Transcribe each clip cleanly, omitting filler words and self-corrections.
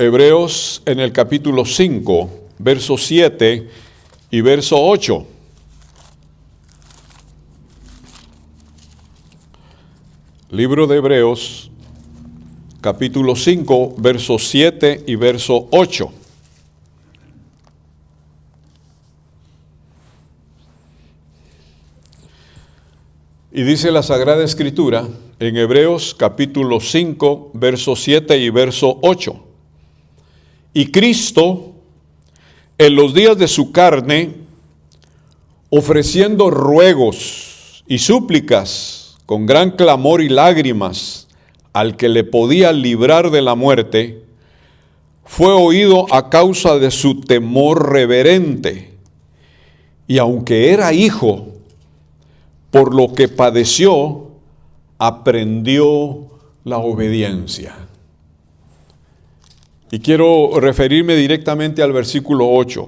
Hebreos en el capítulo 5, verso 7 y verso 8. Libro de Hebreos, capítulo 5, verso 7 y verso 8. Y dice la Sagrada Escritura en Hebreos capítulo 5, verso 7 y verso 8. Y Cristo, en los días de su carne, ofreciendo ruegos y súplicas con gran clamor y lágrimas al que le podía librar de la muerte, fue oído a causa de su temor reverente. Y aunque era hijo, por lo que padeció, aprendió la obediencia. Y quiero referirme directamente al versículo 8.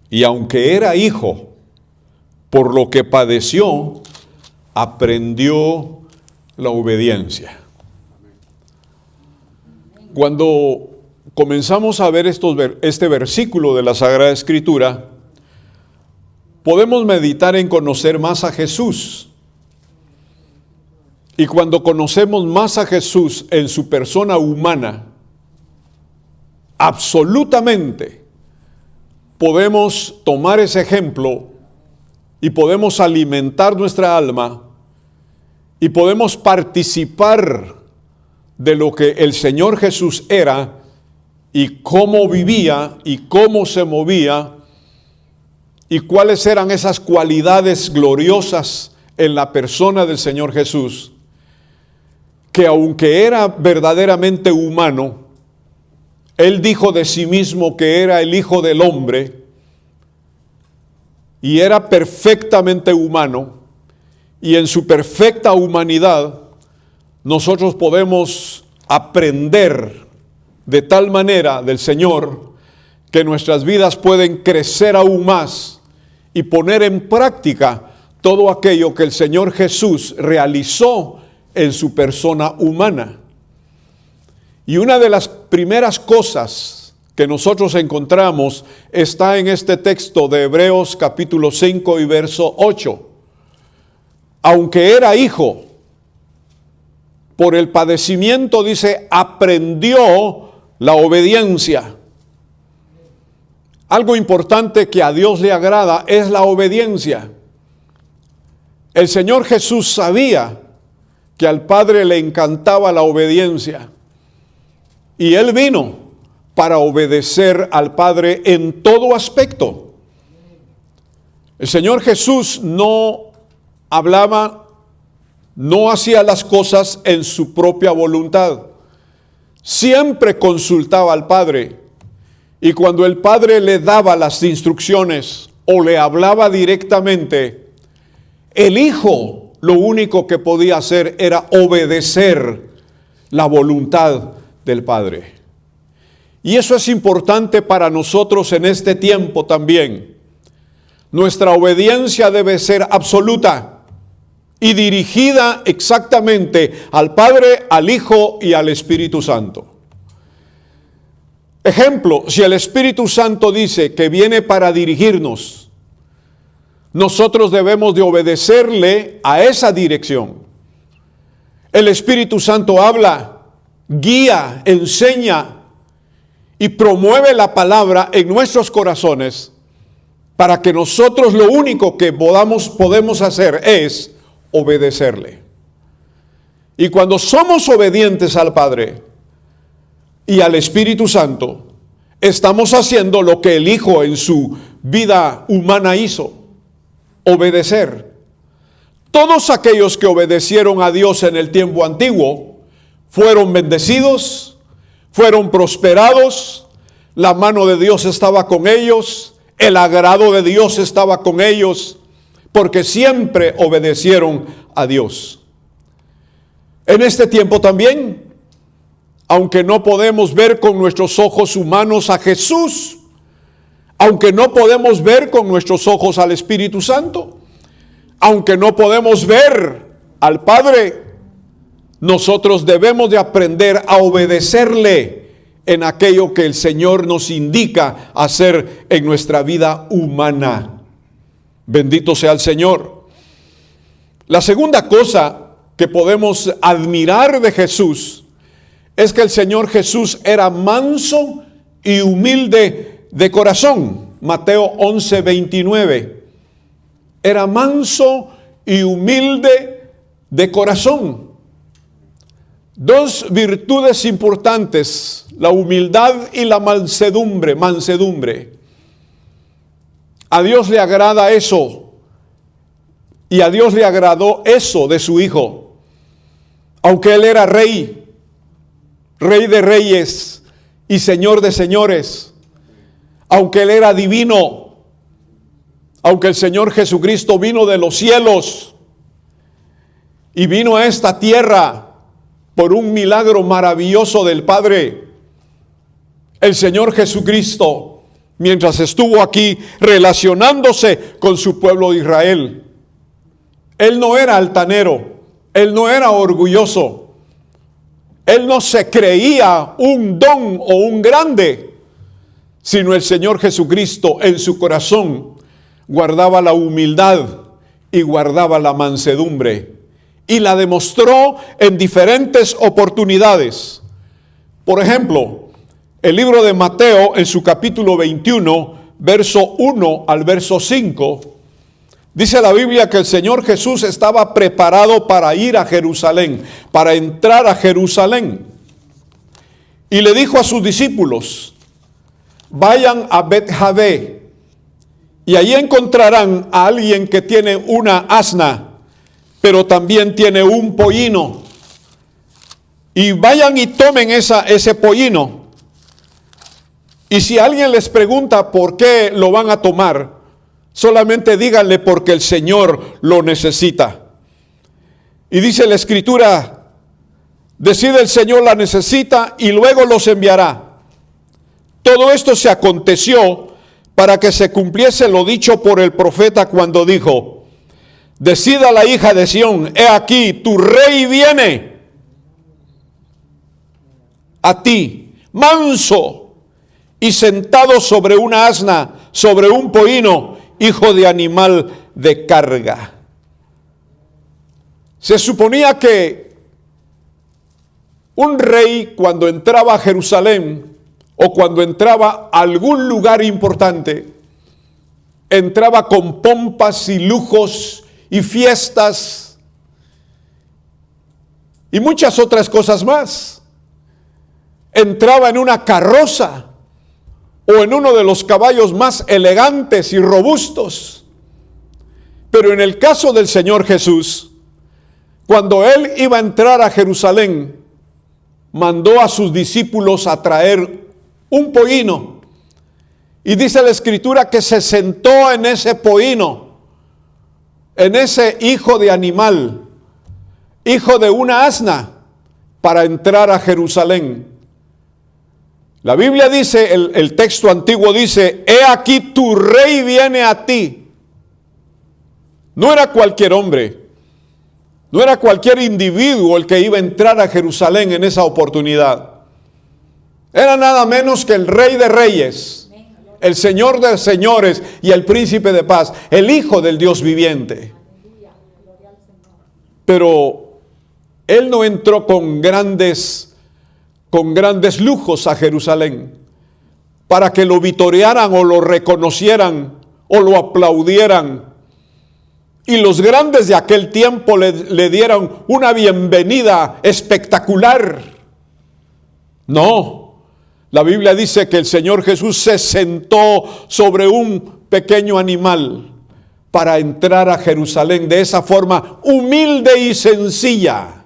Y aunque era hijo, por lo que padeció, aprendió la obediencia. Cuando comenzamos a ver este versículo de la Sagrada Escritura, podemos meditar en conocer más a Jesús. Y cuando conocemos más a Jesús en su persona humana, absolutamente podemos tomar ese ejemplo y podemos alimentar nuestra alma y podemos participar de lo que el Señor Jesús era y cómo vivía y cómo se movía y cuáles eran esas cualidades gloriosas en la persona del Señor Jesús, que aunque era verdaderamente humano, Él dijo de sí mismo que era el Hijo del Hombre y era perfectamente humano, y en su perfecta humanidad nosotros podemos aprender de tal manera del Señor que nuestras vidas pueden crecer aún más y poner en práctica todo aquello que el Señor Jesús realizó en su persona humana. Y una de las primeras cosas que nosotros encontramos está en este texto de Hebreos capítulo 5 y verso 8. Aunque era hijo, por el padecimiento, dice, aprendió la obediencia. Algo importante que a Dios le agrada es la obediencia. El Señor Jesús sabía que al Padre le encantaba la obediencia. Y Él vino para obedecer al Padre en todo aspecto. El Señor Jesús no hablaba, no hacía las cosas en su propia voluntad. Siempre consultaba al Padre. Y cuando el Padre le daba las instrucciones o le hablaba directamente, el Hijo lo único que podía hacer era obedecer la voluntad del Padre. Y eso es importante para nosotros en este tiempo también. Nuestra obediencia debe ser absoluta y dirigida exactamente al Padre, al Hijo y al Espíritu Santo. Ejemplo, si el Espíritu Santo dice que viene para dirigirnos, nosotros debemos de obedecerle a esa dirección. El Espíritu Santo habla, guía, enseña y promueve la palabra en nuestros corazones para que nosotros lo único que podemos hacer es obedecerle. Y cuando somos obedientes al Padre y al Espíritu Santo, estamos haciendo lo que el Hijo en su vida humana hizo, obedecer. Todos aquellos que obedecieron a Dios en el tiempo antiguo fueron bendecidos, fueron prosperados, la mano de Dios estaba con ellos, el agrado de Dios estaba con ellos, porque siempre obedecieron a Dios. En este tiempo también, aunque no podemos ver con nuestros ojos humanos a Jesús, aunque no podemos ver con nuestros ojos al Espíritu Santo, aunque no podemos ver al Padre, nosotros debemos de aprender a obedecerle en aquello que el Señor nos indica hacer en nuestra vida humana. Bendito sea el Señor. La segunda cosa que podemos admirar de Jesús es que el Señor Jesús era manso y humilde de corazón. Mateo 11:29. Era manso y humilde de corazón. Dos virtudes importantes, la humildad y la mansedumbre. A Dios le agrada eso, y a Dios le agradó eso de su Hijo. Aunque Él era rey de reyes y Señor de señores, aunque Él era divino, aunque el Señor Jesucristo vino de los cielos y vino a esta tierra por un milagro maravilloso del Padre, el Señor Jesucristo, mientras estuvo aquí relacionándose con su pueblo de Israel, Él no era altanero, Él no era orgulloso, Él no se creía un don o un grande, sino el Señor Jesucristo en su corazón guardaba la humildad y guardaba la mansedumbre, y la demostró en diferentes oportunidades. Por ejemplo, el libro de Mateo en su capítulo 21, verso 1 al verso 5, dice la Biblia que el Señor Jesús estaba preparado para ir a Jerusalén, para entrar a Jerusalén. Y le dijo a sus discípulos: vayan a Bet-Jabé, y allí encontrarán a alguien que tiene una asna, pero también tiene un pollino. Y vayan y tomen ese pollino. Y si alguien les pregunta por qué lo van a tomar, solamente díganle: porque el Señor lo necesita. Y dice la Escritura: decide el Señor la necesita y luego los enviará. Todo esto se aconteció para que se cumpliese lo dicho por el profeta cuando dijo: decida la hija de Sión, he aquí, tu rey viene a ti, manso y sentado sobre una asna, sobre un pollino, hijo de animal de carga. Se suponía que un rey, cuando entraba a Jerusalén o cuando entraba a algún lugar importante, entraba con pompas y lujos y fiestas y muchas otras cosas más. Entraba en una carroza o en uno de los caballos más elegantes y robustos. Pero en el caso del Señor Jesús, cuando Él iba a entrar a Jerusalén, mandó a sus discípulos a traer un pollino. Y dice la Escritura que se sentó en ese pollino, en ese hijo de animal, hijo de una asna, para entrar a Jerusalén. La Biblia dice, el texto antiguo dice: he aquí tu rey viene a ti. No era cualquier hombre, no era cualquier individuo el que iba a entrar a Jerusalén en esa oportunidad. Era nada menos que el Rey de Reyes, el Señor de señores y el Príncipe de paz, el Hijo del Dios viviente. Pero Él no entró con grandes lujos a Jerusalén para que lo vitorearan o lo reconocieran o lo aplaudieran y los grandes de aquel tiempo le dieran una bienvenida espectacular. No. La Biblia dice que el Señor Jesús se sentó sobre un pequeño animal para entrar a Jerusalén de esa forma humilde y sencilla.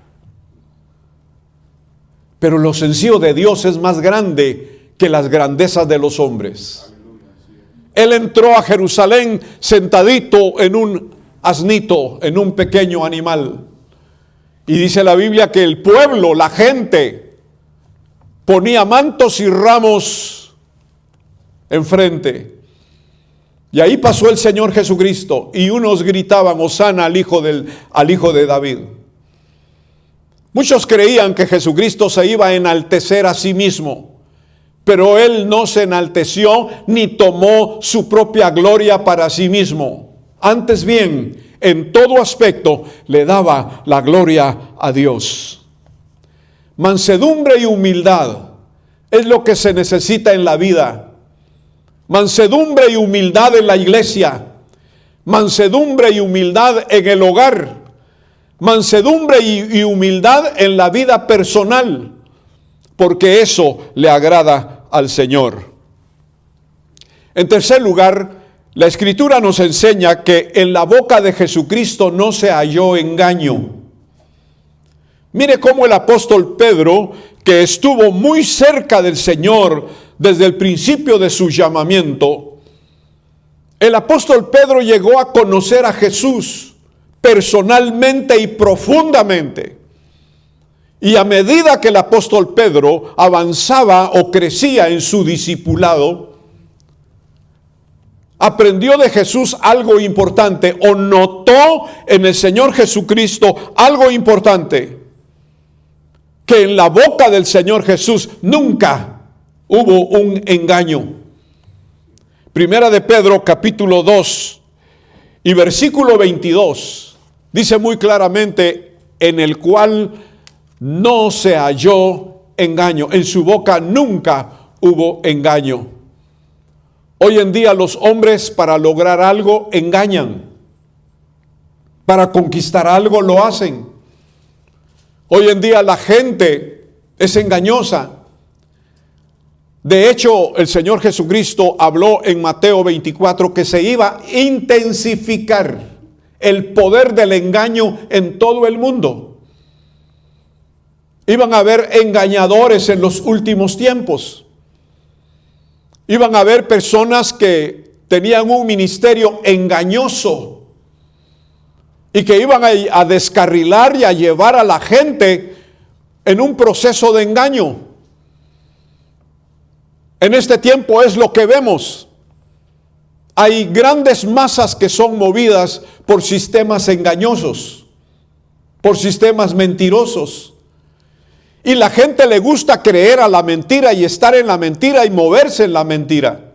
Pero lo sencillo de Dios es más grande que las grandezas de los hombres. Él entró a Jerusalén sentadito en un asnito, en un pequeño animal. Y dice la Biblia que el pueblo, la gente, ponía mantos y ramos enfrente. Y ahí pasó el Señor Jesucristo y unos gritaban: Hosana al hijo de David. Muchos creían que Jesucristo se iba a enaltecer a sí mismo pero él no se enalteció ni tomó su propia gloria para sí mismo. Antes bien, en todo aspecto le daba la gloria a Dios. Mansedumbre y humildad es lo que se necesita en la vida. Mansedumbre y humildad en la iglesia. Mansedumbre y humildad en el hogar. Mansedumbre y humildad en la vida personal, porque eso le agrada al Señor. En tercer lugar, la Escritura nos enseña que en la boca de Jesucristo no se halló engaño. Mire cómo el apóstol Pedro, que estuvo muy cerca del Señor desde el principio de su llamamiento, el apóstol Pedro llegó a conocer a Jesús personalmente y profundamente. Y a medida que el apóstol Pedro avanzaba o crecía en su discipulado, aprendió de Jesús algo importante, o notó en el Señor Jesucristo algo importante, que en la boca del Señor Jesús nunca hubo un engaño. Primera de Pedro, capítulo 2 y versículo 22. Dice muy claramente, en el cual no se halló engaño. En su boca nunca hubo engaño. Hoy en día los hombres para lograr algo engañan. Para conquistar algo lo hacen. Hoy en día la gente es engañosa. De hecho, el Señor Jesucristo habló en Mateo 24 que se iba a intensificar el poder del engaño en todo el mundo. Iban a haber engañadores en los últimos tiempos. Iban a haber personas que tenían un ministerio engañoso y que iban a descarrilar y a llevar a la gente en un proceso de engaño. En este tiempo es lo que vemos. Hay grandes masas que son movidas por sistemas engañosos, por sistemas mentirosos. Y la gente le gusta creer a la mentira y estar en la mentira y moverse en la mentira.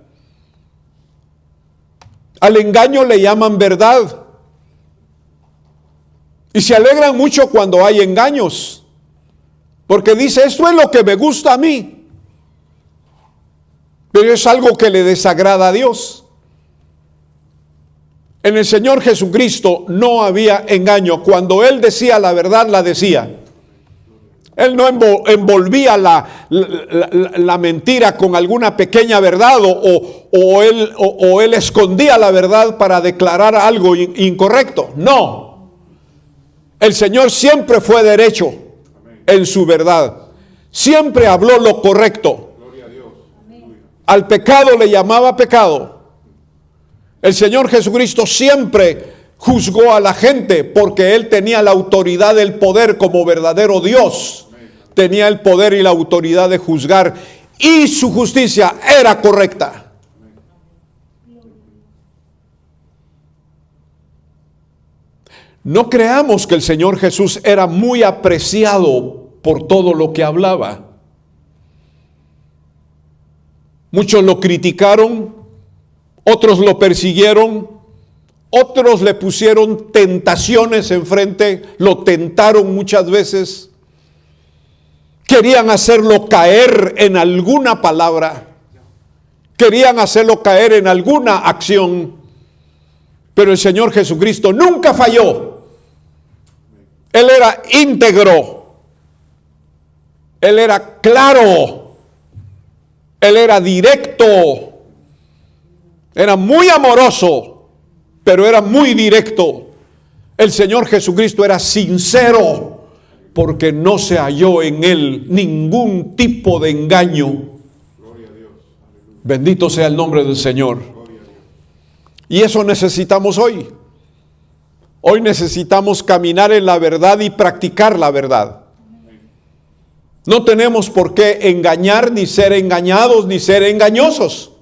Al engaño le llaman verdad. Y se alegran mucho cuando hay engaños, porque dice, esto es lo que me gusta a mí. Pero es algo que le desagrada a Dios. En el Señor Jesucristo no había engaño. Cuando Él decía la verdad, la decía. Él no envolvía la mentira con alguna pequeña verdad o él escondía la verdad para declarar algo incorrecto. No. El Señor siempre fue derecho en su verdad. Siempre habló lo correcto. Al pecado le llamaba pecado. El Señor Jesucristo siempre juzgó a la gente porque Él tenía la autoridad del poder como verdadero Dios. Tenía el poder y la autoridad de juzgar y su justicia era correcta. No creamos que el Señor Jesús era muy apreciado por todo lo que hablaba. Muchos lo criticaron, otros lo persiguieron, otros le pusieron tentaciones enfrente, lo tentaron muchas veces. Querían hacerlo caer en alguna palabra, querían hacerlo caer en alguna acción, pero el Señor Jesucristo nunca falló. Él era íntegro, Él era claro, Él era directo, era muy amoroso, pero era muy directo. El Señor Jesucristo era sincero, porque no se halló en Él ningún tipo de engaño. Bendito sea el nombre del Señor. Y eso necesitamos hoy. Hoy necesitamos caminar en la verdad y practicar la verdad. No tenemos por qué engañar, ni ser engañados, ni ser engañosos.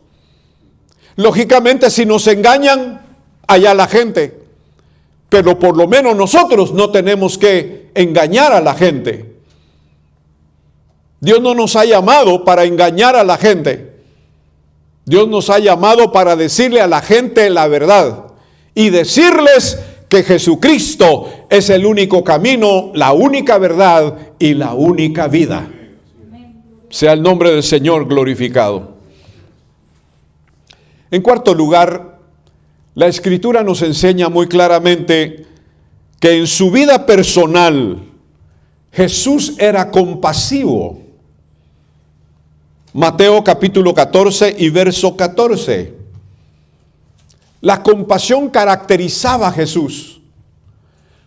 Lógicamente, si nos engañan, allá la gente. Pero por lo menos nosotros no tenemos que engañar a la gente. Dios no nos ha llamado para engañar a la gente. Dios nos ha llamado para decirle a la gente la verdad y decirles que Jesucristo es el único camino, la única verdad y la única vida. Sea el nombre del Señor glorificado. En cuarto lugar, la Escritura nos enseña muy claramente que en su vida personal Jesús era compasivo. Mateo capítulo 14 y verso 14. La compasión caracterizaba a Jesús.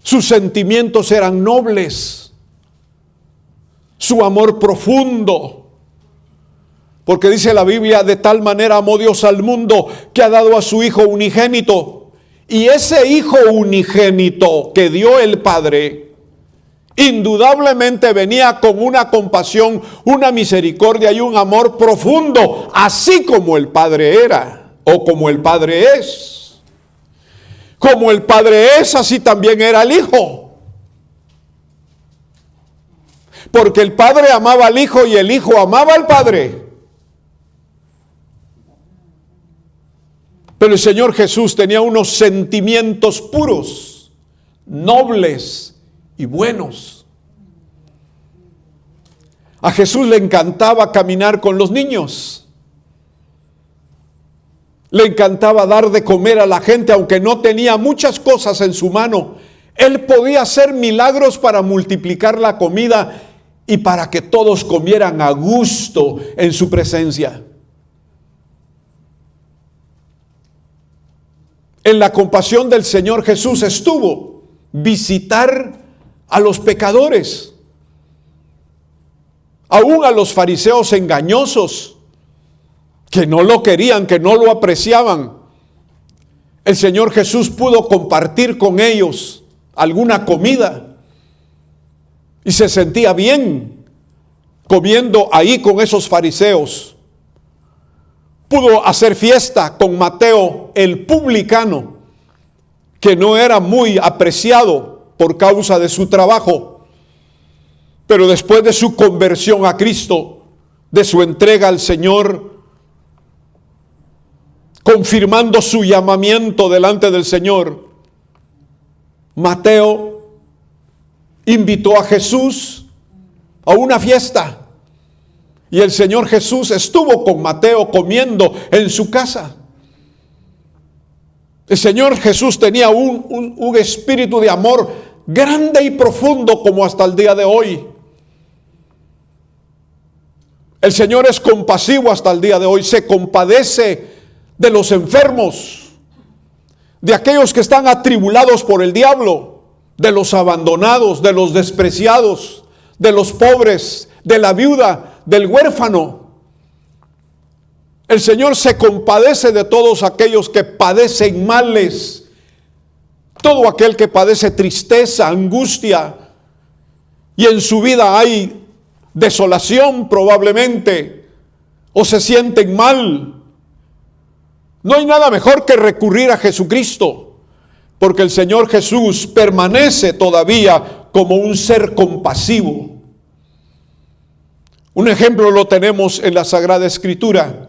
Sus sentimientos eran nobles. Su amor profundo. Porque dice la Biblia, de tal manera amó Dios al mundo que ha dado a su Hijo unigénito. Y ese Hijo unigénito que dio el Padre, indudablemente venía con una compasión, una misericordia y un amor profundo, así como el Padre era, o como el Padre es. Como el Padre es, así también era el Hijo. Porque el Padre amaba al Hijo y el Hijo amaba al Padre. Pero el Señor Jesús tenía unos sentimientos puros, nobles y buenos. A Jesús le encantaba caminar con los niños. Le encantaba dar de comer a la gente, aunque no tenía muchas cosas en su mano. Él podía hacer milagros para multiplicar la comida y para que todos comieran a gusto en su presencia. En la compasión del Señor Jesús estuvo visitar a los pecadores, aún a los fariseos engañosos, que no lo querían, que no lo apreciaban. El Señor Jesús pudo compartir con ellos alguna comida y se sentía bien comiendo ahí con esos fariseos. Pudo hacer fiesta con Mateo, el publicano, que no era muy apreciado por causa de su trabajo. Pero después de su conversión a Cristo, de su entrega al Señor, confirmando su llamamiento delante del Señor, Mateo invitó a Jesús a una fiesta. Y el Señor Jesús estuvo con Mateo comiendo en su casa. El Señor Jesús tenía un espíritu de amor grande y profundo como hasta el día de hoy. El Señor es compasivo hasta el día de hoy. Se compadece de los enfermos, de aquellos que están atribulados por el diablo, de los abandonados, de los despreciados, de los pobres, de la viuda, del huérfano. El Señor se compadece de todos aquellos que padecen males, todo aquel que padece tristeza, angustia, y en su vida hay desolación probablemente, o se sienten mal. No hay nada mejor que recurrir a Jesucristo, porque el Señor Jesús permanece todavía como un ser compasivo. Un ejemplo lo tenemos en la Sagrada Escritura.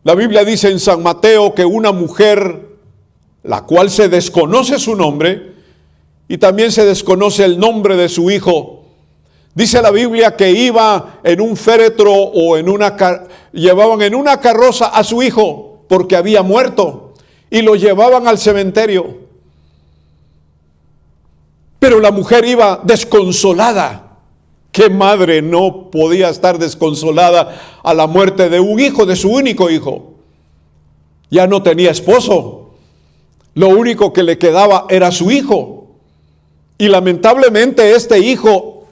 La Biblia dice en San Mateo que una mujer, la cual se desconoce su nombre y también se desconoce el nombre de su hijo, dice la Biblia que iba en un féretro o llevaban en una carroza a su hijo porque había muerto y lo llevaban al cementerio. Pero la mujer iba desconsolada. ¿Qué madre no podía estar desconsolada a la muerte de un hijo, de su único hijo? Ya no tenía esposo. Lo único que le quedaba era su hijo. Y lamentablemente este hijo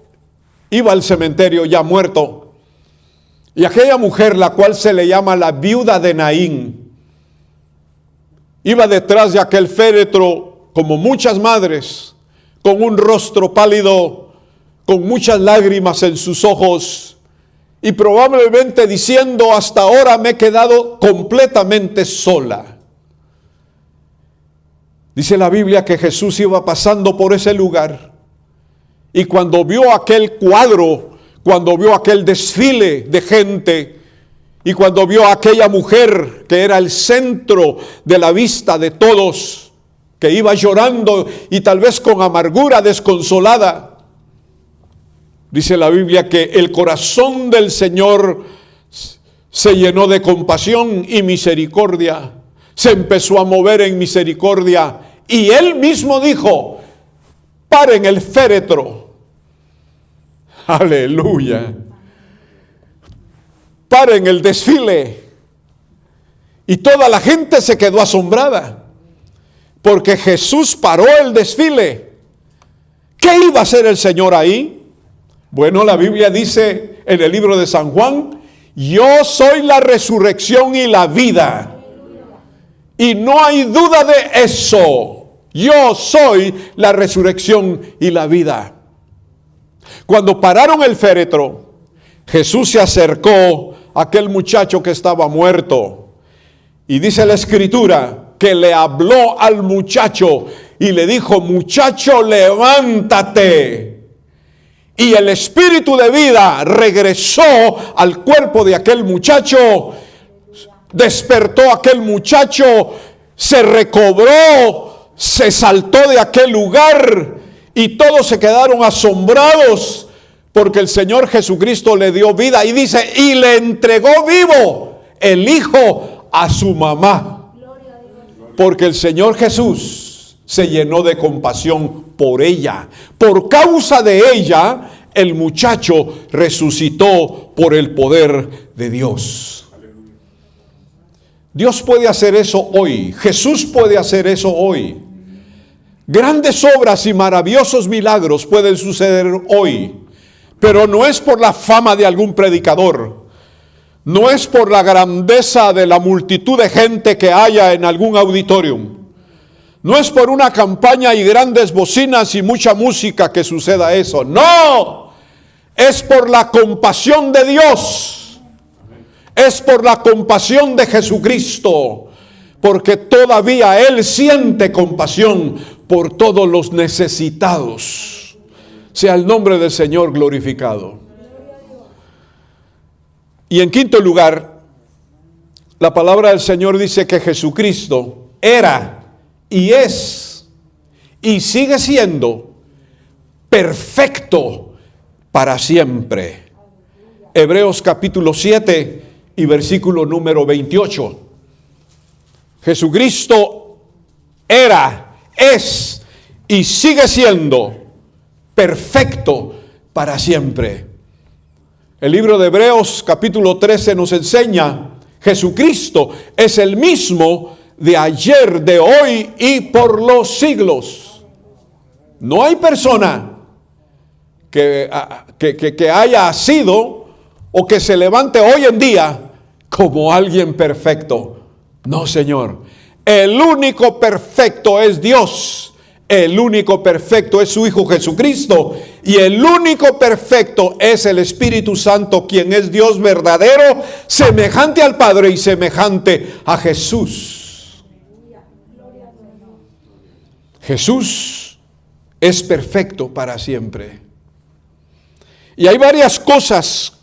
iba al cementerio ya muerto. Y aquella mujer, la cual se le llama la viuda de Naín, iba detrás de aquel féretro como muchas madres, con un rostro pálido, con muchas lágrimas en sus ojos y probablemente diciendo: hasta ahora me he quedado completamente sola. Dice la Biblia que Jesús iba pasando por ese lugar y cuando vio aquel cuadro, cuando vio aquel desfile de gente y cuando vio a aquella mujer que era el centro de la vista de todos, que iba llorando y tal vez con amargura, desconsolada. Dice la Biblia que el corazón del Señor se llenó de compasión y misericordia. Se empezó a mover en misericordia y Él mismo dijo: paren el féretro. Aleluya. Paren el desfile. Y toda la gente se quedó asombrada, porque Jesús paró el desfile. ¿Qué iba a hacer el Señor ahí? Bueno, la Biblia dice en el libro de San Juan: yo soy la resurrección y la vida. Y no hay duda de eso. Yo soy la resurrección y la vida. Cuando pararon el féretro, Jesús se acercó a aquel muchacho que estaba muerto. Y dice la Escritura que le habló al muchacho y le dijo: muchacho, levántate. Y el espíritu de vida regresó al cuerpo de aquel muchacho. Despertó aquel muchacho, se recobró, se saltó de aquel lugar y todos se quedaron asombrados porque el Señor Jesucristo le dio vida. Y dice: y le entregó vivo el hijo a su mamá. Porque el Señor Jesús se llenó de compasión por ella. Por causa de ella, el muchacho resucitó por el poder de Dios. Dios puede hacer eso hoy. Jesús puede hacer eso hoy. Grandes obras y maravillosos milagros pueden suceder hoy. Pero no es por la fama de algún predicador. No es por la grandeza de la multitud de gente que haya en algún auditorium. No es por una campaña y grandes bocinas y mucha música que suceda eso. No, es por la compasión de Dios. Es por la compasión de Jesucristo. Porque todavía Él siente compasión por todos los necesitados. Sea el nombre del Señor glorificado. Y en quinto lugar, la palabra del Señor dice que Jesucristo era y es y sigue siendo perfecto para siempre. Hebreos capítulo 7 y versículo número 28. Jesucristo era, es y sigue siendo perfecto para siempre. El libro de Hebreos capítulo 13 nos enseña: Jesucristo es el mismo de ayer, de hoy y por los siglos. No hay persona que haya sido o que se levante hoy en día como alguien perfecto. No, Señor. El único perfecto es Dios. El único perfecto es su Hijo Jesucristo. Y el único perfecto es el Espíritu Santo, quien es Dios verdadero, semejante al Padre y semejante a Jesús. Jesús es perfecto para siempre. Y hay varias cosas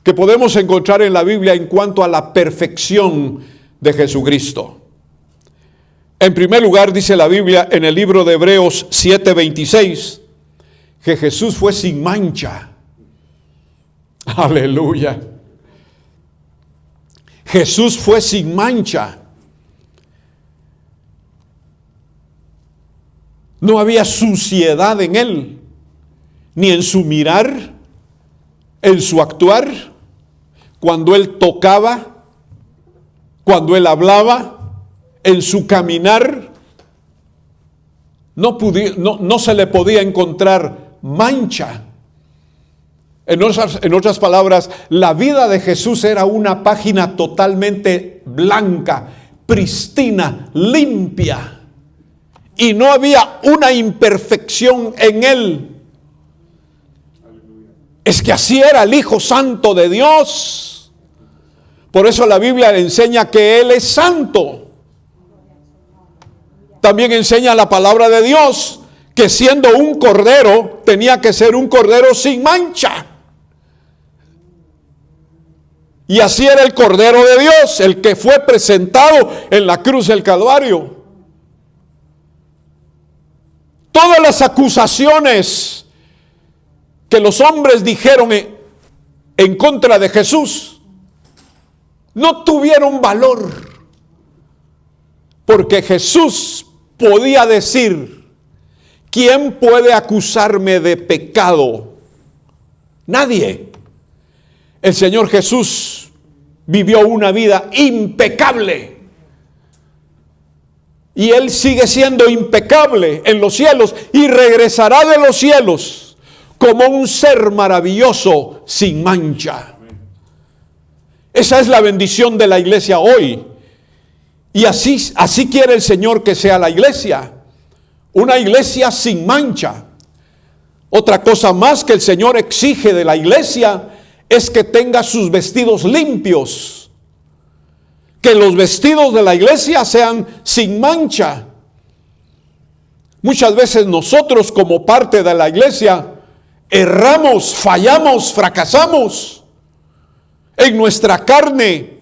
que podemos encontrar en la Biblia en cuanto a la perfección de Jesucristo. En primer lugar, dice la Biblia en el libro de Hebreos 7:26, que Jesús fue sin mancha. Aleluya. Jesús fue sin mancha. No había suciedad en Él, ni en su mirar, en su actuar, cuando Él tocaba, cuando Él hablaba, en su caminar. No se le podía encontrar mancha. En otras palabras, la vida de Jesús era una página totalmente blanca, pristina, limpia. Y no había una imperfección en Él. Es que así era el Hijo Santo de Dios. Por eso la Biblia le enseña que Él es santo. También enseña la palabra de Dios que siendo un cordero, tenía que ser un cordero sin mancha. Y así era el Cordero de Dios, el que fue presentado en la cruz del Calvario. Todas las acusaciones que los hombres dijeron en contra de Jesús no tuvieron valor, porque Jesús podía decir: ¿quién puede acusarme de pecado? Nadie. El Señor Jesús vivió una vida impecable. Y Él sigue siendo impecable en los cielos y regresará de los cielos como un ser maravilloso sin mancha. Esa es la bendición de la iglesia hoy. Y así quiere el Señor que sea la iglesia. Una iglesia sin mancha. Otra cosa más que el Señor exige de la iglesia es que tenga sus vestidos limpios. Que los vestidos de la iglesia sean sin mancha. Muchas veces nosotros, como parte de la iglesia, erramos, fallamos, fracasamos en nuestra carne.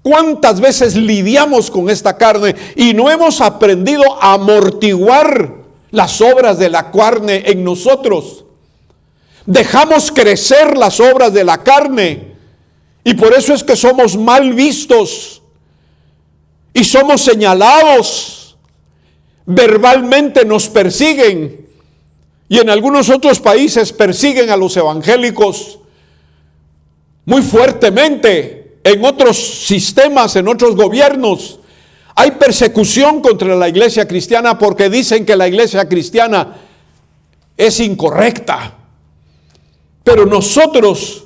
¿Cuántas veces lidiamos con esta carne y no hemos aprendido a amortiguar las obras de la carne en nosotros? Dejamos crecer las obras de la carne y por eso es que somos mal vistos. Y somos señalados, verbalmente nos persiguen, y en algunos otros países persiguen a los evangélicos muy fuertemente. En otros sistemas, en otros gobiernos, hay persecución contra la iglesia cristiana porque dicen que la iglesia cristiana es incorrecta. Pero nosotros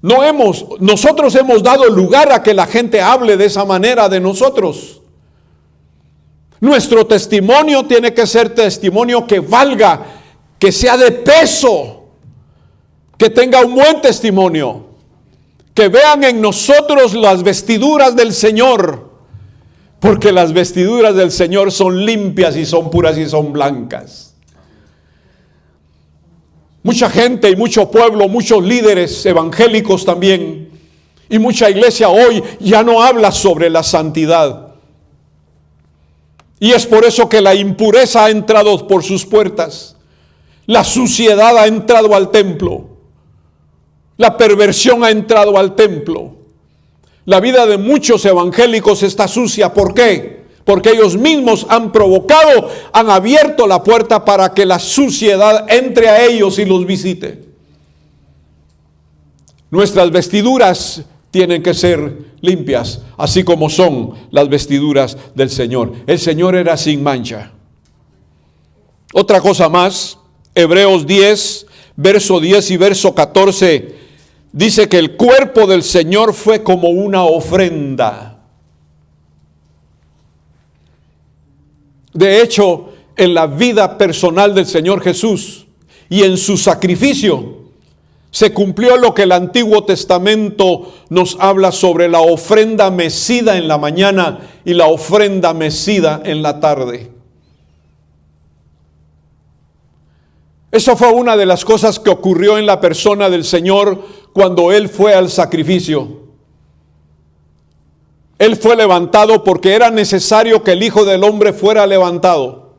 hemos dado lugar a que la gente hable de esa manera de nosotros. Nuestro testimonio tiene que ser testimonio que valga, que sea de peso, que tenga un buen testimonio, que vean en nosotros las vestiduras del Señor, porque las vestiduras del Señor son limpias y son puras y son blancas. Mucha gente y mucho pueblo, muchos líderes evangélicos también, y mucha iglesia hoy ya no habla sobre la santidad. Y es por eso que la impureza ha entrado por sus puertas, la suciedad ha entrado al templo, la perversión ha entrado al templo. La vida de muchos evangélicos está sucia. ¿Por qué? Porque ellos mismos han provocado, han abierto la puerta para que la suciedad entre a ellos y los visite. Nuestras vestiduras tienen que ser limpias, así como son las vestiduras del Señor. El Señor era sin mancha. Otra cosa más, Hebreos 10, verso 10 y verso 14, dice que el cuerpo del Señor fue como una ofrenda. De hecho, en la vida personal del Señor Jesús y en su sacrificio, se cumplió lo que el Antiguo Testamento nos habla sobre la ofrenda mecida en la mañana y la ofrenda mecida en la tarde. Eso fue una de las cosas que ocurrió en la persona del Señor cuando Él fue al sacrificio. Él fue levantado porque era necesario que el Hijo del Hombre fuera levantado,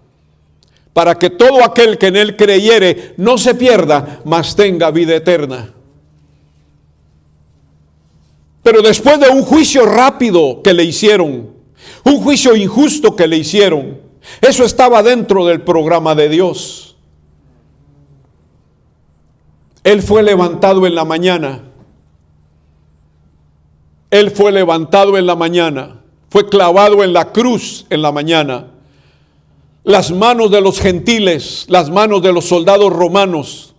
para que todo aquel que en Él creyere no se pierda, mas tenga vida eterna. Pero después de un juicio rápido que le hicieron, un juicio injusto que le hicieron, eso estaba dentro del programa de Dios. Él fue levantado en la mañana. Él fue levantado en la mañana, fue clavado en la cruz en la mañana. Las manos de los gentiles, las manos de los soldados romanos,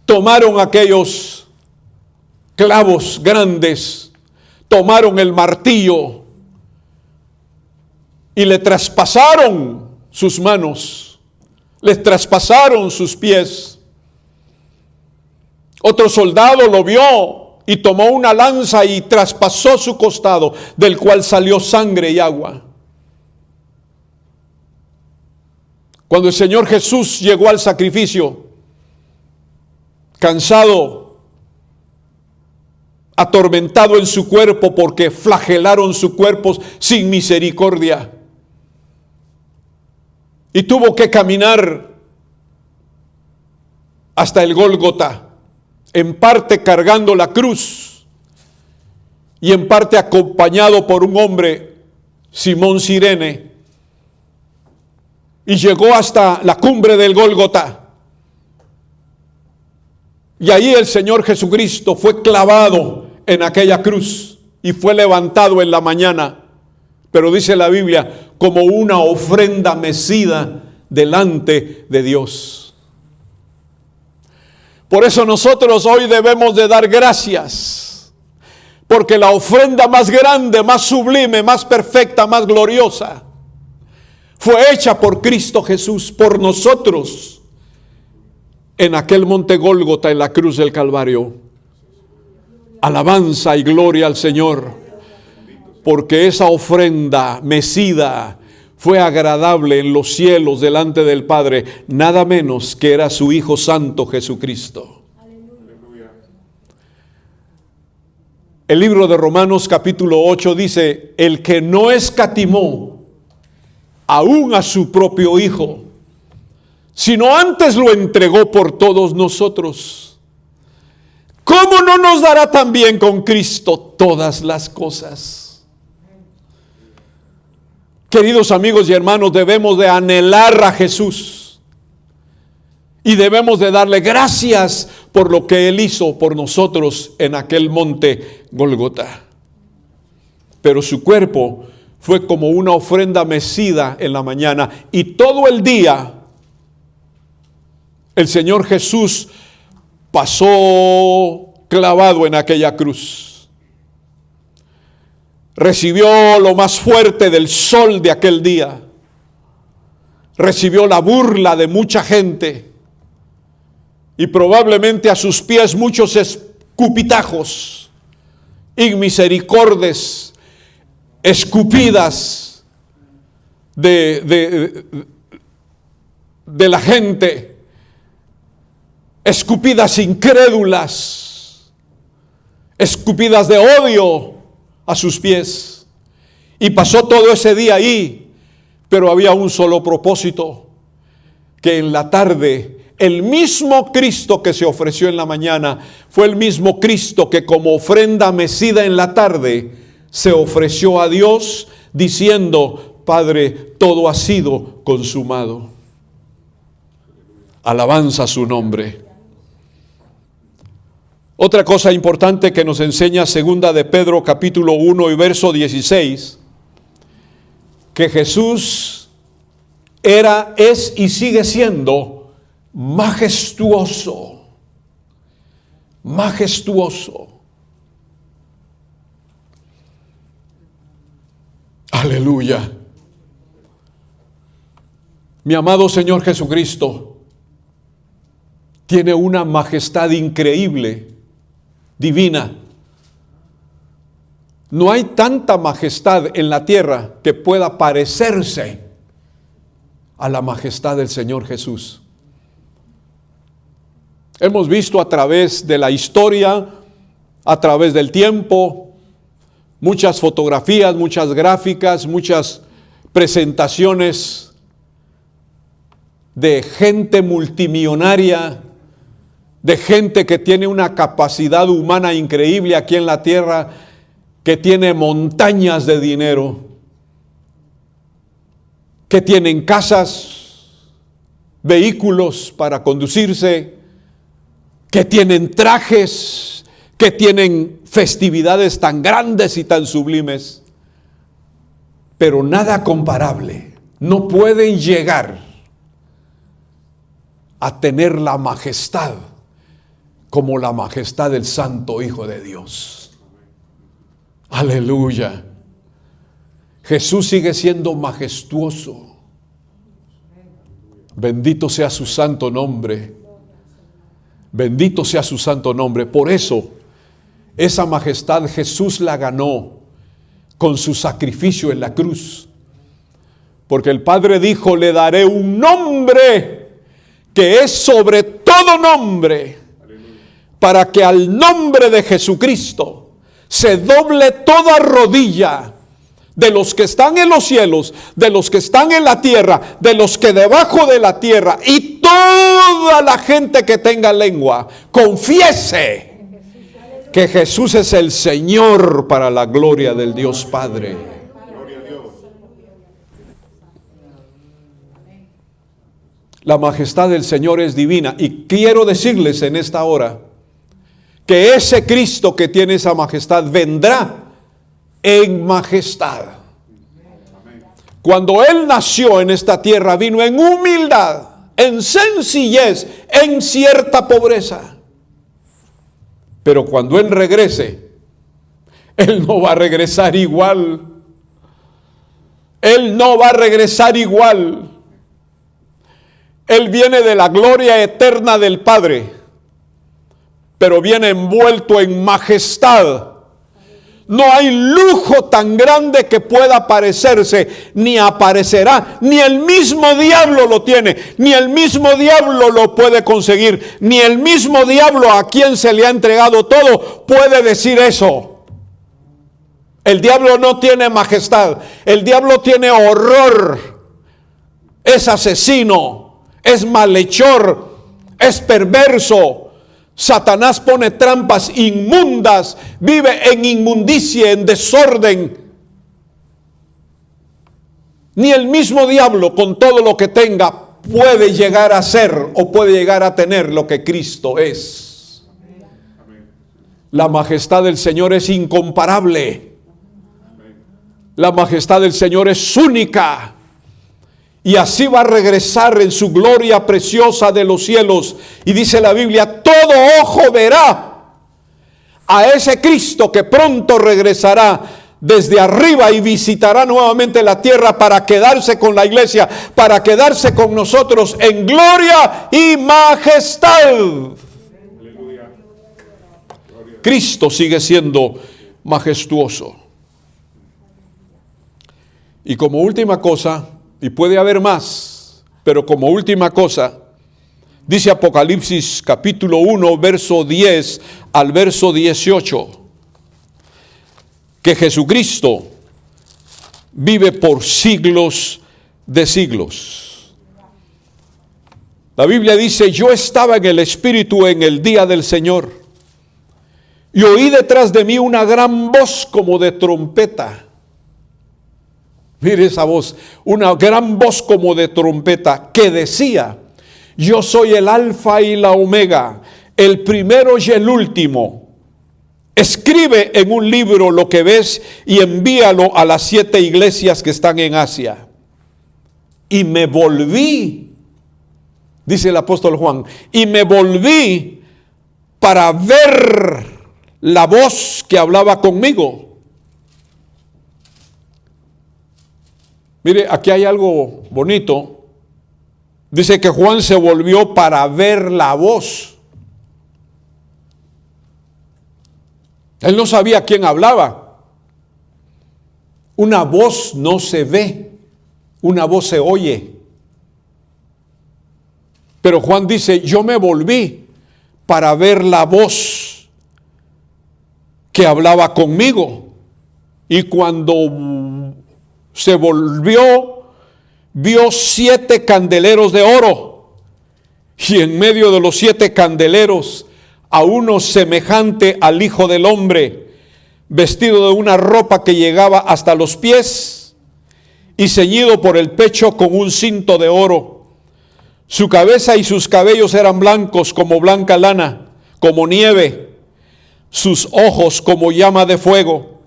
tomaron aquellos clavos grandes, tomaron el martillo y le traspasaron sus manos, les traspasaron sus pies. Otro soldado lo vio y tomó una lanza y traspasó su costado, del cual salió sangre y agua. Cuando el Señor Jesús llegó al sacrificio, cansado, atormentado en su cuerpo porque flagelaron su cuerpo sin misericordia. Y tuvo que caminar hasta el Gólgota, en parte cargando la cruz y en parte acompañado por un hombre, Simón Cirene, y llegó hasta la cumbre del Gólgota. Y ahí el Señor Jesucristo fue clavado en aquella cruz y fue levantado en la mañana, pero dice la Biblia, como una ofrenda mecida delante de Dios. Por eso nosotros hoy debemos de dar gracias, porque la ofrenda más grande, más sublime, más perfecta, más gloriosa, fue hecha por Cristo Jesús, por nosotros, en aquel monte Gólgota, en la cruz del Calvario. Alabanza y gloria al Señor, porque esa ofrenda mecida fue agradable en los cielos delante del Padre, nada menos que era su Hijo Santo Jesucristo. El libro de Romanos capítulo 8 dice, el que no escatimó aún a su propio Hijo, sino antes lo entregó por todos nosotros, ¿cómo no nos dará también con Cristo todas las cosas? Queridos amigos y hermanos, debemos de anhelar a Jesús y debemos de darle gracias por lo que Él hizo por nosotros en aquel monte Gólgota. Pero su cuerpo fue como una ofrenda mecida en la mañana, y todo el día el Señor Jesús pasó clavado en aquella cruz. Recibió lo más fuerte del sol de aquel día. Recibió la burla de mucha gente. Y probablemente a sus pies muchos escupitajos, inmisericordes, escupidas de la gente, escupidas incrédulas, escupidas de odio a sus pies. Y pasó todo ese día ahí, pero había un solo propósito, que en la tarde el mismo Cristo que se ofreció en la mañana fue el mismo Cristo que como ofrenda mecida en la tarde se ofreció a Dios diciendo, Padre, todo ha sido consumado. Alabanza a su nombre. Otra cosa importante que nos enseña segunda de Pedro capítulo 1 y verso 16, que Jesús era, es y sigue siendo majestuoso, majestuoso. Aleluya. Mi amado Señor Jesucristo tiene una majestad increíble, divina. No hay tanta majestad en la tierra que pueda parecerse a la majestad del Señor Jesús. Hemos visto a través de la historia, a través del tiempo, muchas fotografías, muchas gráficas, muchas presentaciones de gente multimillonaria, de gente que tiene una capacidad humana increíble aquí en la tierra, que tiene montañas de dinero, que tienen casas, vehículos para conducirse, que tienen trajes, que tienen festividades tan grandes y tan sublimes, pero nada comparable. No pueden llegar a tener la majestad como la majestad del Santo Hijo de Dios. Aleluya. Jesús sigue siendo majestuoso. Bendito sea su santo nombre. Bendito sea su santo nombre. Por eso, esa majestad Jesús la ganó con su sacrificio en la cruz. Porque el Padre dijo, le daré un nombre que es sobre todo nombre, para que al nombre de Jesucristo se doble toda rodilla de los que están en los cielos, de los que están en la tierra, de los que debajo de la tierra, y toda la gente que tenga lengua confiese que Jesús es el Señor, para la gloria del Dios Padre. La majestad del Señor es divina, y quiero decirles en esta hora que ese Cristo que tiene esa majestad vendrá en majestad. Cuando Él nació en esta tierra, vino en humildad, en sencillez, en cierta pobreza. Pero cuando Él regrese, Él no va a regresar igual. Él no va a regresar igual. Él viene de la gloria eterna del Padre, pero viene envuelto en majestad. No hay lujo tan grande que pueda parecerse, ni aparecerá, ni el mismo diablo lo tiene, ni el mismo diablo lo puede conseguir, ni el mismo diablo a quien se le ha entregado todo puede decir eso. El diablo no tiene majestad, el diablo tiene horror, es asesino, es malhechor, es perverso. Satanás pone trampas inmundas, vive en inmundicia, en desorden. Ni el mismo diablo, con todo lo que tenga, puede llegar a ser o puede llegar a tener lo que Cristo es. La majestad del Señor es incomparable. La majestad del Señor es única. Y así va a regresar en su gloria preciosa de los cielos. Y dice la Biblia, todo ojo verá a ese Cristo que pronto regresará desde arriba y visitará nuevamente la tierra para quedarse con la iglesia, para quedarse con nosotros en gloria y majestad. Aleluya. Cristo sigue siendo majestuoso. Y como última cosa, y puede haber más, pero como última cosa, dice Apocalipsis capítulo 1, verso 10 al verso 18, que Jesucristo vive por siglos de siglos. La Biblia dice, yo estaba en el Espíritu en el día del Señor, y oí detrás de mí una gran voz como de trompeta. Mire esa voz, una gran voz como de trompeta que decía, yo soy el alfa y la omega, el primero y el último. Escribe en un libro lo que ves y envíalo a las 7 iglesias que están en Asia. Y me volví, dice el apóstol Juan, y me volví para ver la voz que hablaba conmigo. Mire, aquí hay algo bonito. Dice que Juan se volvió para ver la voz. Él no sabía quién hablaba. Una voz no se ve, una voz se oye. Pero Juan dice, yo me volví para ver la voz que hablaba conmigo. Y cuando se volvió, vio 7 candeleros de oro, y en medio de los 7 candeleros a uno semejante al Hijo del Hombre, vestido de una ropa que llegaba hasta los pies y ceñido por el pecho con un cinto de oro. Su cabeza y sus cabellos eran blancos como blanca lana, como nieve, sus ojos como llama de fuego,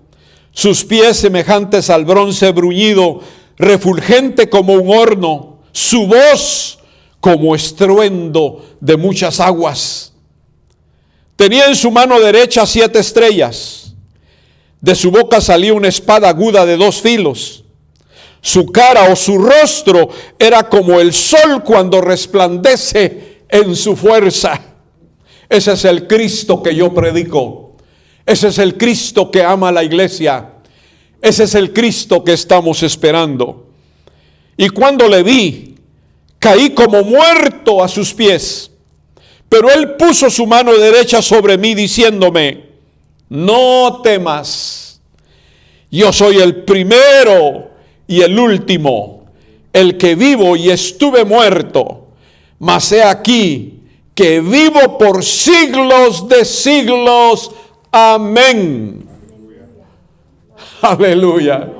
sus pies semejantes al bronce bruñido, refulgente como un horno, su voz como estruendo de muchas aguas. Tenía en su mano derecha 7 estrellas. De su boca salía una espada aguda de 2 filos. Su cara o su rostro era como el sol cuando resplandece en su fuerza. Ese es el Cristo que yo predico. Ese es el Cristo que ama a la iglesia. Ese es el Cristo que estamos esperando. Y cuando le vi, caí como muerto a sus pies. Pero Él puso su mano derecha sobre mí diciéndome, no temas. Yo soy el primero y el último, el que vivo y estuve muerto, mas he aquí que vivo por siglos de siglos. Amén. Aleluya.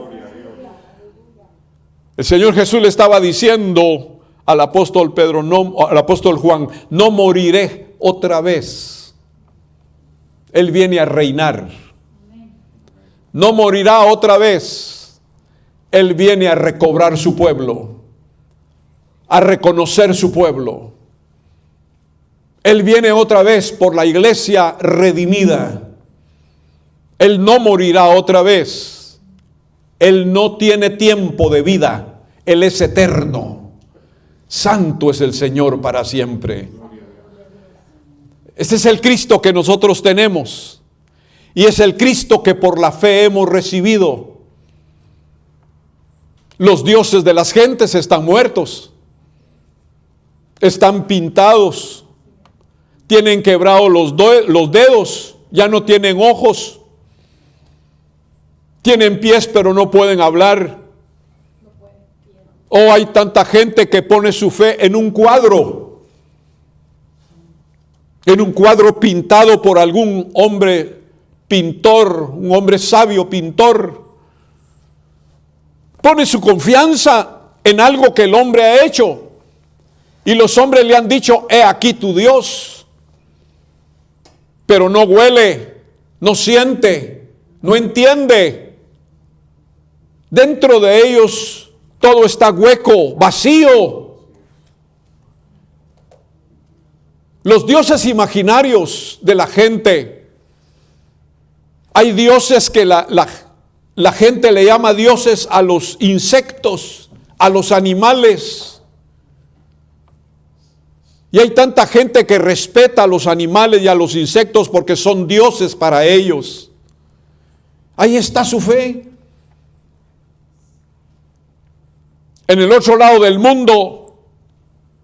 El Señor Jesús le estaba diciendo al apóstol Pedro, al apóstol Juan, no moriré otra vez. Él viene a reinar. No morirá otra vez. Él viene a recobrar su pueblo, a reconocer su pueblo. Él viene otra vez por la iglesia redimida. Él no morirá otra vez. Él no tiene tiempo de vida. Él es eterno. Santo es el Señor para siempre. Este es el Cristo que nosotros tenemos. Y es el Cristo que por la fe hemos recibido. Los dioses de las gentes están muertos. Están pintados. Tienen quebrados los dedos. Ya no tienen ojos. Tienen pies pero no pueden hablar. Hay tanta gente que pone su fe en un cuadro. En un cuadro pintado por algún hombre pintor, un hombre sabio pintor. Pone su confianza en algo que el hombre ha hecho. Y los hombres le han dicho, he aquí tu Dios. Pero no huele, no siente, no entiende. Dentro de ellos todo está hueco, vacío. Los dioses imaginarios de la gente. Hay dioses que la gente le llama dioses a los insectos, a los animales. Y hay tanta gente que respeta a los animales y a los insectos porque son dioses para ellos. Ahí está su fe. En el otro lado del mundo,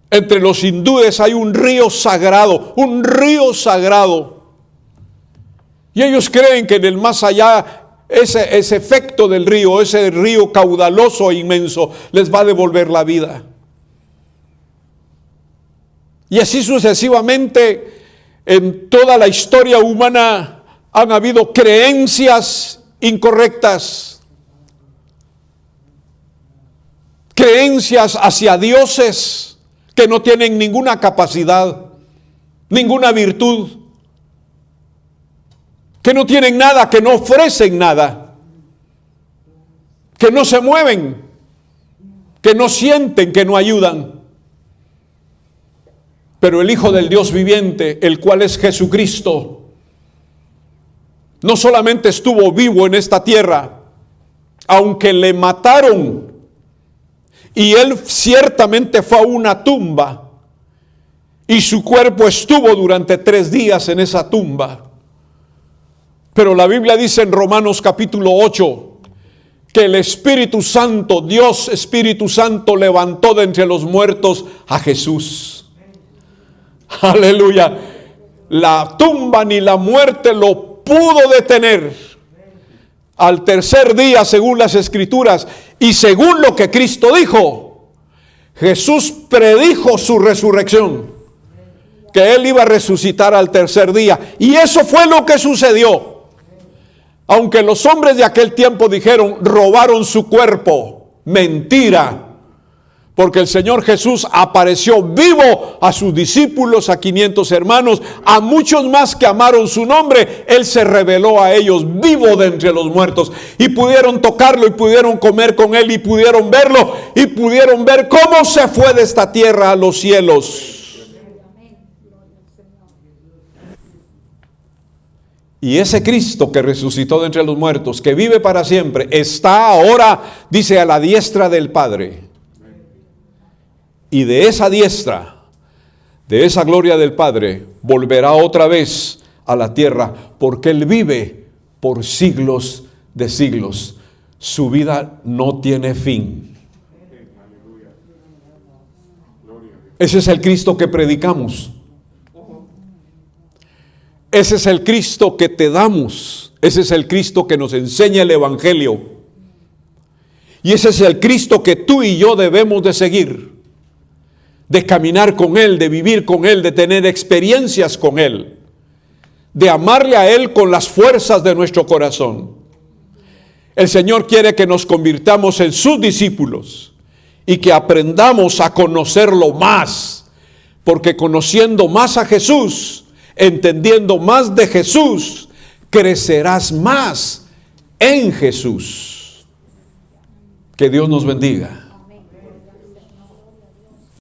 entre los hindúes hay un río sagrado, un río sagrado. Y ellos creen que en el más allá, ese efecto del río, ese río caudaloso e inmenso, les va a devolver la vida. Y así sucesivamente, en toda la historia humana han habido creencias incorrectas. Creencias hacia dioses que no tienen ninguna capacidad, ninguna virtud, que no tienen nada, que no ofrecen nada, que no se mueven, que no sienten, que no ayudan. Pero el Hijo del Dios viviente, el cual es Jesucristo, no solamente estuvo vivo en esta tierra, aunque le mataron, y él ciertamente fue a una tumba, y su cuerpo estuvo durante 3 días en esa tumba. Pero la Biblia dice en Romanos capítulo 8, que el Espíritu Santo, Dios Espíritu Santo, levantó de entre los muertos a Jesús. Aleluya. La tumba ni la muerte lo pudo detener. Al tercer día, según las Escrituras, y según lo que Cristo dijo, Jesús predijo su resurrección, que Él iba a resucitar al tercer día. Y eso fue lo que sucedió. Aunque los hombres de aquel tiempo dijeron, robaron su cuerpo, mentira. Porque el Señor Jesús apareció vivo a sus discípulos, a 500 hermanos, a muchos más que amaron su nombre. Él se reveló a ellos vivo de entre los muertos. Y pudieron tocarlo y pudieron comer con Él y pudieron verlo y pudieron ver cómo se fue de esta tierra a los cielos. Y ese Cristo que resucitó de entre los muertos, que vive para siempre, está ahora, dice, a la diestra del Padre. Y de esa diestra, de esa gloria del Padre, volverá otra vez a la tierra, porque Él vive por siglos de siglos. Su vida no tiene fin. Ese es el Cristo que predicamos. Ese es el Cristo que te damos. Ese es el Cristo que nos enseña el Evangelio. Y ese es el Cristo que tú y yo debemos de seguir. De caminar con Él, de vivir con Él, de tener experiencias con Él. De amarle a Él con las fuerzas de nuestro corazón. El Señor quiere que nos convirtamos en sus discípulos y que aprendamos a conocerlo más, porque conociendo más a Jesús, entendiendo más de Jesús, crecerás más en Jesús. Que Dios nos bendiga.